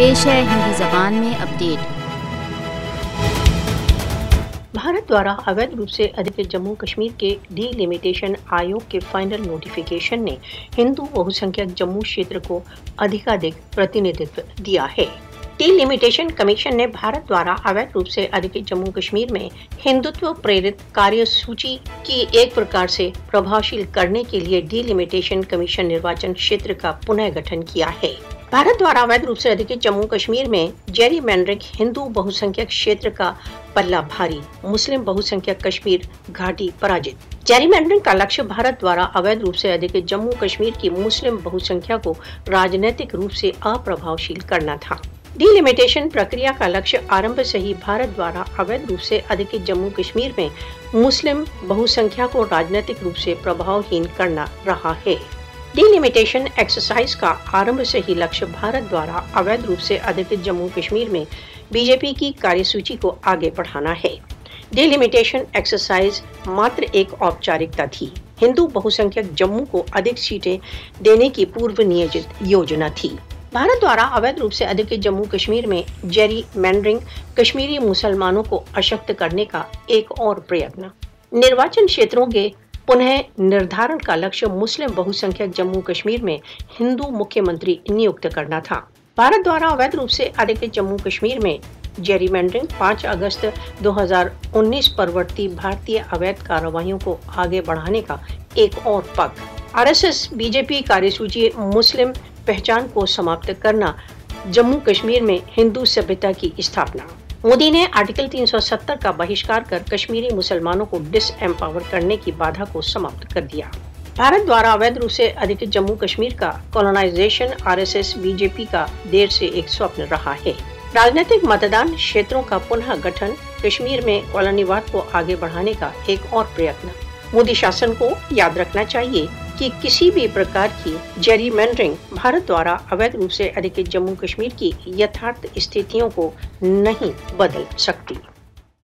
पेश है हिंदी जबान में अपडेट। भारत द्वारा अवैध रूप से अधिकृत जम्मू कश्मीर के डीलिमिटेशन आयोग के फाइनल नोटिफिकेशन ने हिंदू बहुसंख्यक जम्मू क्षेत्र को अधिकाधिक प्रतिनिधित्व दिया है। डीलिमिटेशन कमीशन ने भारत द्वारा अवैध रूप से अधिकृत जम्मू कश्मीर में हिंदुत्व प्रेरित कार्यसूची की एक प्रकार से प्रभावशील करने के लिए डीलिमिटेशन कमीशन निर्वाचन क्षेत्र का पुनः गठन किया है। भारत द्वारा अवैध रूप से अधिकृत जम्मू कश्मीर में जेरीमैंडरिंग हिंदू बहुसंख्यक क्षेत्र का पल्ला भारी, मुस्लिम बहुसंख्यक कश्मीर घाटी पराजित। जेरीमैंडरिंग का लक्ष्य भारत द्वारा अवैध रूप से अधिकृत जम्मू कश्मीर की मुस्लिम बहुसंख्या को राजनीतिक रूप से अप्रभावशील करना था। डीलिमिटेशन प्रक्रिया का लक्ष्य आरंभ से ही भारत द्वारा अवैध रूप से अधिकृत जम्मू कश्मीर में मुस्लिम बहुसंख्या को राजनीतिक रूप से प्रभावहीन करना रहा है। डीलिमिटेशन एक्सरसाइज का आरंभ से ही लक्ष्य भारत द्वारा अवैध रूप से अधिकृत जम्मू कश्मीर में बीजेपी की कार्यसूची को आगे बढ़ाना है। डीलिमिटेशन एक्सरसाइज मात्र एक औपचारिकता थी, हिंदू बहुसंख्यक जम्मू को अधिक सीटें देने की पूर्व नियोजित योजना थी। भारत द्वारा अवैध रूप से अधिकृत जम्मू कश्मीर में जेरीमैंडरिंग कश्मीरी मुसलमानों को अशक्त करने का एक और प्रयत्न। निर्वाचन क्षेत्रों के पुनः निर्धारण का लक्ष्य मुस्लिम बहुसंख्यक जम्मू कश्मीर में हिंदू मुख्यमंत्री नियुक्त करना था। भारत द्वारा अवैध रूप से अधिकृत जम्मू कश्मीर में जेरीमैंडरिंग 5 अगस्त 2019 परवर्ती भारतीय अवैध कार्रवाइयों को आगे बढ़ाने का एक और पग। आरएसएस बीजेपी कार्यसूची मुस्लिम पहचान को समाप्त करना, जम्मू कश्मीर में हिंदू सभ्यता की स्थापना। मोदी ने आर्टिकल 370 का बहिष्कार कर कश्मीरी मुसलमानों को डिसएम्पावर करने की बाधा को समाप्त कर दिया। भारत द्वारा अवैध रूप से अधिकृत जम्मू कश्मीर का कॉलोनाइजेशन आरएसएस बीजेपी का देर से एक स्वप्न रहा है। राजनीतिक मतदान क्षेत्रों का पुनः गठन, कश्मीर में कॉलोनीवाद को आगे बढ़ाने का एक और प्रयत्न। मोदी शासन को याद रखना चाहिए कि किसी भी प्रकार की जेरीमैंडरिंग भारत द्वारा अवैध रूप से अधिकृत जम्मू कश्मीर की यथार्थ स्थितियों को नहीं बदल सकती।